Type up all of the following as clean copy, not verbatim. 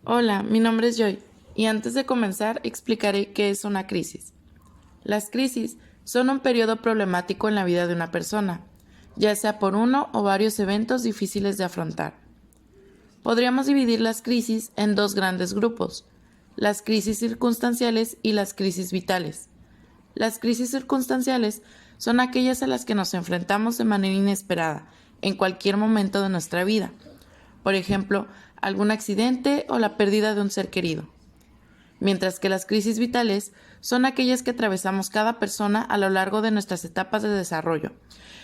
Hola, mi nombre es Joy y antes de comenzar explicaré qué es una crisis. Las crisis son un periodo problemático en la vida de una persona, ya sea por uno o varios eventos difíciles de afrontar. Podríamos dividir las crisis en dos grandes grupos, las crisis circunstanciales y las crisis vitales. Las crisis circunstanciales son aquellas a las que nos enfrentamos de manera inesperada, en cualquier momento de nuestra vida. Por ejemplo, algún accidente o la pérdida de un ser querido. Mientras que las crisis vitales son aquellas que atravesamos cada persona a lo largo de nuestras etapas de desarrollo,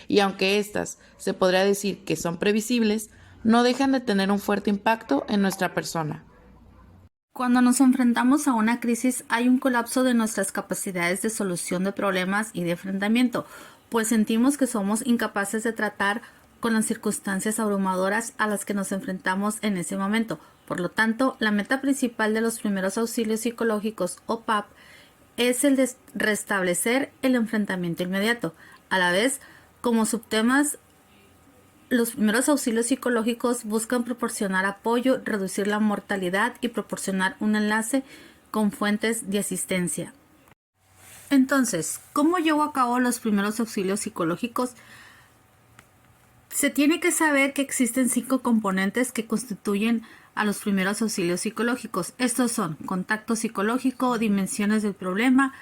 y aunque éstas se podría decir que son previsibles, no dejan de tener un fuerte impacto en nuestra persona. Cuando nos enfrentamos a una crisis hay un colapso de nuestras capacidades de solución de problemas y de enfrentamiento, pues sentimos que somos incapaces de tratar con las circunstancias abrumadoras a las que nos enfrentamos en ese momento. Por lo tanto, la meta principal de los primeros auxilios psicológicos o PAP es el de restablecer el enfrentamiento inmediato. A la vez, como subtemas, los primeros auxilios psicológicos buscan proporcionar apoyo, reducir la mortalidad y proporcionar un enlace con fuentes de asistencia. Entonces, ¿cómo llevo a cabo los primeros auxilios psicológicos? Se tiene que saber que existen 5 componentes que constituyen a los primeros auxilios psicológicos. Estos son contacto psicológico, dimensiones del problema,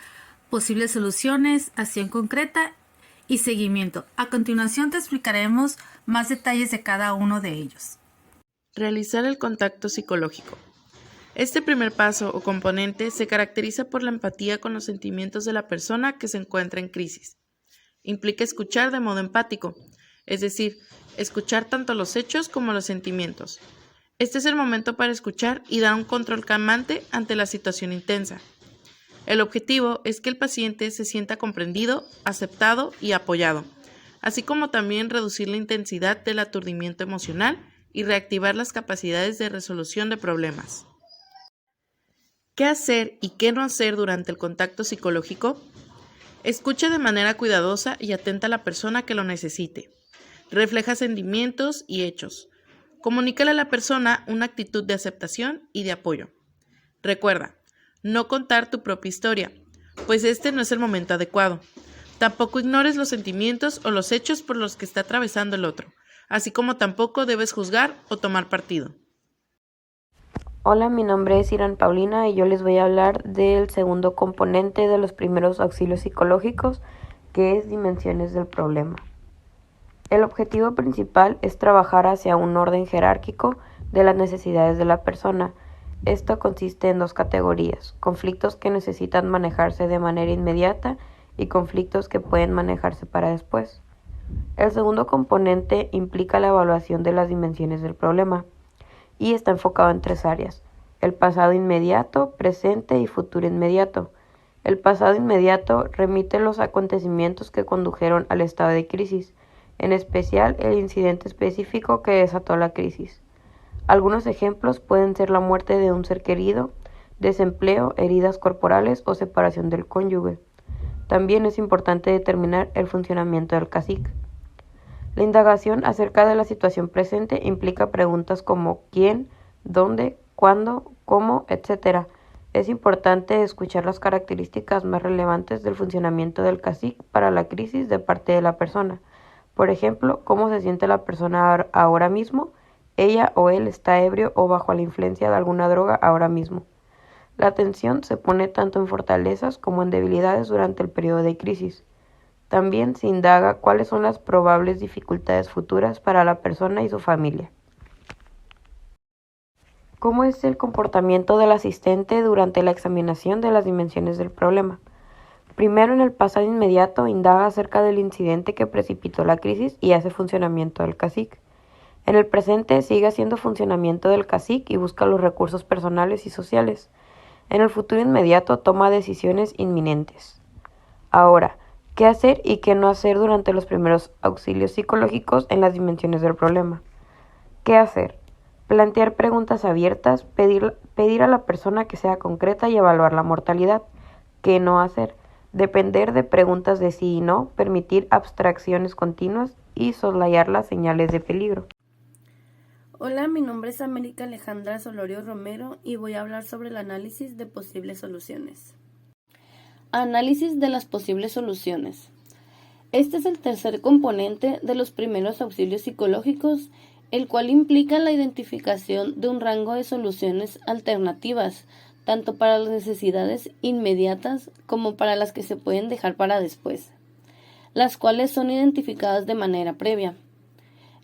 posibles soluciones, acción concreta y seguimiento. A continuación te explicaremos más detalles de cada uno de ellos. Realizar el contacto psicológico. Este primer paso o componente se caracteriza por la empatía con los sentimientos de la persona que se encuentra en crisis. Implica escuchar de modo empático, es decir, escuchar tanto los hechos como los sentimientos. Este es el momento para escuchar y dar un control calmante ante la situación intensa. El objetivo es que el paciente se sienta comprendido, aceptado y apoyado, así como también reducir la intensidad del aturdimiento emocional y reactivar las capacidades de resolución de problemas. ¿Qué hacer y qué no hacer durante el contacto psicológico? Escucha de manera cuidadosa y atenta a la persona que lo necesite. Refleja sentimientos y hechos. Comunícale a la persona una actitud de aceptación y de apoyo. Recuerda, no contar tu propia historia, pues este no es el momento adecuado. Tampoco ignores los sentimientos o los hechos por los que está atravesando el otro, así como tampoco debes juzgar o tomar partido. Hola, mi nombre es Irán Paulina y yo les voy a hablar del segundo componente de los primeros auxilios psicológicos, que es dimensiones del problema. El objetivo principal es trabajar hacia un orden jerárquico de las necesidades de la persona. Esto consiste en 2 categorías: conflictos que necesitan manejarse de manera inmediata y conflictos que pueden manejarse para después. El segundo componente implica la evaluación de las dimensiones del problema y está enfocado en 3 áreas: el pasado inmediato, presente y futuro inmediato. El pasado inmediato remite los acontecimientos que condujeron al estado de crisis, en especial el incidente específico que desató la crisis. Algunos ejemplos pueden ser la muerte de un ser querido, desempleo, heridas corporales o separación del cónyuge. También es importante determinar el funcionamiento del cacique. La indagación acerca de la situación presente implica preguntas como quién, dónde, cuándo, cómo, etc. Es importante escuchar las características más relevantes del funcionamiento del cacique para la crisis de parte de la persona. Por ejemplo, cómo se siente la persona ahora mismo, ella o él está ebrio o bajo la influencia de alguna droga ahora mismo. La atención se pone tanto en fortalezas como en debilidades durante el periodo de crisis. También se indaga cuáles son las probables dificultades futuras para la persona y su familia. ¿Cómo es el comportamiento del asistente durante la examinación de las dimensiones del problema? Primero, en el pasado inmediato, indaga acerca del incidente que precipitó la crisis y hace funcionamiento del cacique. En el presente, sigue haciendo funcionamiento del cacique y busca los recursos personales y sociales. En el futuro inmediato, toma decisiones inminentes. Ahora, ¿qué hacer y qué no hacer durante los primeros auxilios psicológicos en las dimensiones del problema? ¿Qué hacer? Plantear preguntas abiertas, pedir a la persona que sea concreta y evaluar la mortalidad. ¿Qué no hacer? Depender de preguntas de sí y no, permitir abstracciones continuas y soslayar las señales de peligro. Hola, mi nombre es América Alejandra Solorio Romero y voy a hablar sobre el análisis de posibles soluciones. Análisis de las posibles soluciones. Este es el tercer componente de los primeros auxilios psicológicos, el cual implica la identificación de un rango de soluciones alternativas, tanto para las necesidades inmediatas como para las que se pueden dejar para después, las cuales son identificadas de manera previa.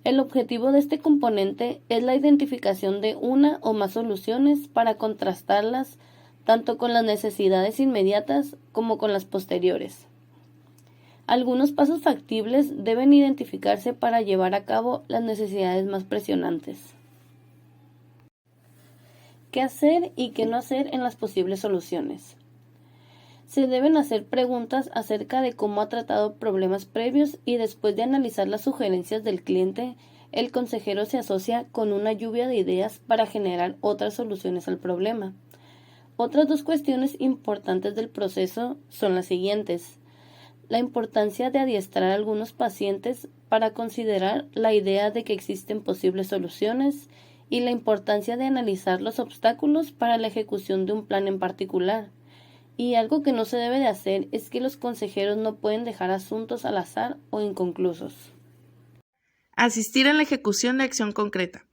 El objetivo de este componente es la identificación de una o más soluciones para contrastarlas tanto con las necesidades inmediatas como con las posteriores. Algunos pasos factibles deben identificarse para llevar a cabo las necesidades más presionantes. ¿Qué hacer y qué no hacer en las posibles soluciones? Se deben hacer preguntas acerca de cómo ha tratado problemas previos y después de analizar las sugerencias del cliente, el consejero se asocia con una lluvia de ideas para generar otras soluciones al problema. Otras dos cuestiones importantes del proceso son las siguientes: la importancia de adiestrar a algunos pacientes para considerar la idea de que existen posibles soluciones y la importancia de analizar los obstáculos para la ejecución de un plan en particular. Y algo que no se debe de hacer es que los consejeros no pueden dejar asuntos al azar o inconclusos. Asistir en la ejecución de acción concreta.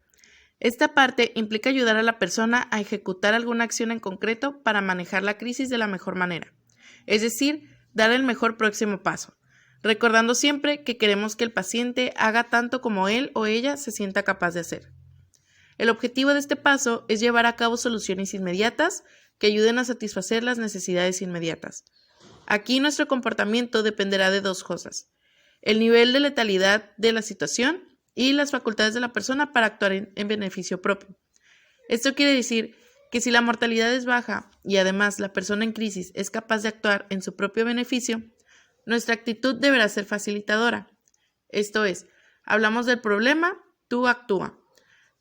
Esta parte implica ayudar a la persona a ejecutar alguna acción en concreto para manejar la crisis de la mejor manera, es decir, dar el mejor próximo paso, recordando siempre que queremos que el paciente haga tanto como él o ella se sienta capaz de hacer. El objetivo de este paso es llevar a cabo soluciones inmediatas que ayuden a satisfacer las necesidades inmediatas. Aquí nuestro comportamiento dependerá de dos cosas: el nivel de letalidad de la situación y las facultades de la persona para actuar en beneficio propio. Esto quiere decir que si la mortalidad es baja y además la persona en crisis es capaz de actuar en su propio beneficio, nuestra actitud deberá ser facilitadora. Esto es, hablamos del problema, tú actúa.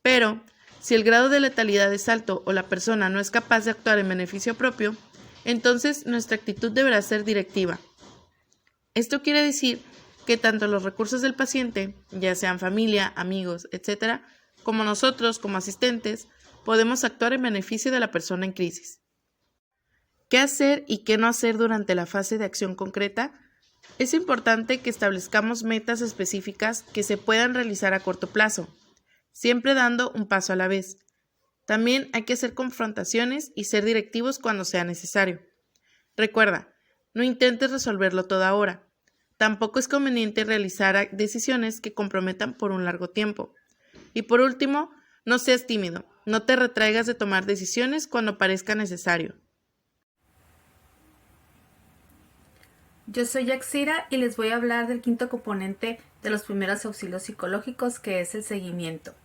Pero si el grado de letalidad es alto o la persona no es capaz de actuar en beneficio propio, entonces nuestra actitud deberá ser directiva. Esto quiere decir que tanto los recursos del paciente, ya sean familia, amigos, etc., como nosotros como asistentes, podemos actuar en beneficio de la persona en crisis. ¿Qué hacer y qué no hacer durante la fase de acción concreta? Es importante que establezcamos metas específicas que se puedan realizar a corto plazo, siempre dando un paso a la vez. También hay que hacer confrontaciones y ser directivos cuando sea necesario. Recuerda, no intentes resolverlo todo ahora. Tampoco es conveniente realizar decisiones que comprometan por un largo tiempo. Y por último, no seas tímido, no te retraigas de tomar decisiones cuando parezca necesario. Yo soy Yaxira y les voy a hablar del quinto componente de los primeros auxilios psicológicos, que es el seguimiento.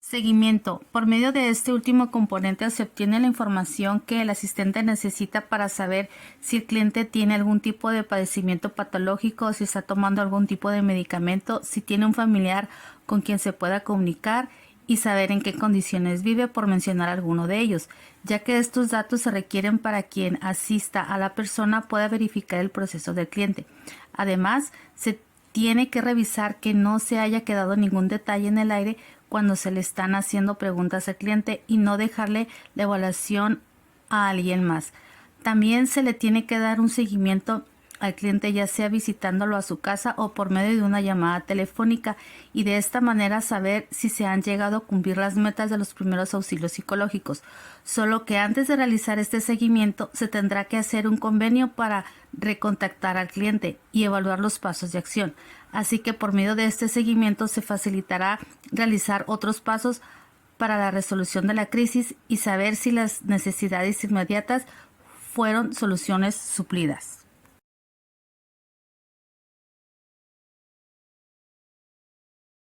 Seguimiento. Por medio de este último componente se obtiene la información que el asistente necesita para saber si el cliente tiene algún tipo de padecimiento patológico, si está tomando algún tipo de medicamento, si tiene un familiar con quien se pueda comunicar y saber en qué condiciones vive, por mencionar alguno de ellos, ya que estos datos se requieren para quien asista a la persona pueda verificar el proceso del cliente. Además, se tiene que revisar que no se haya quedado ningún detalle en el aire cuando se le están haciendo preguntas al cliente y no dejarle la evaluación a alguien más. También se le tiene que dar un seguimiento al cliente, ya sea visitándolo a su casa o por medio de una llamada telefónica, y de esta manera saber si se han llegado a cumplir las metas de los primeros auxilios psicológicos. Solo que antes de realizar este seguimiento se tendrá que hacer un convenio para recontactar al cliente y evaluar los pasos de acción. Así que por medio de este seguimiento se facilitará realizar otros pasos para la resolución de la crisis y saber si las necesidades inmediatas fueron soluciones suplidas.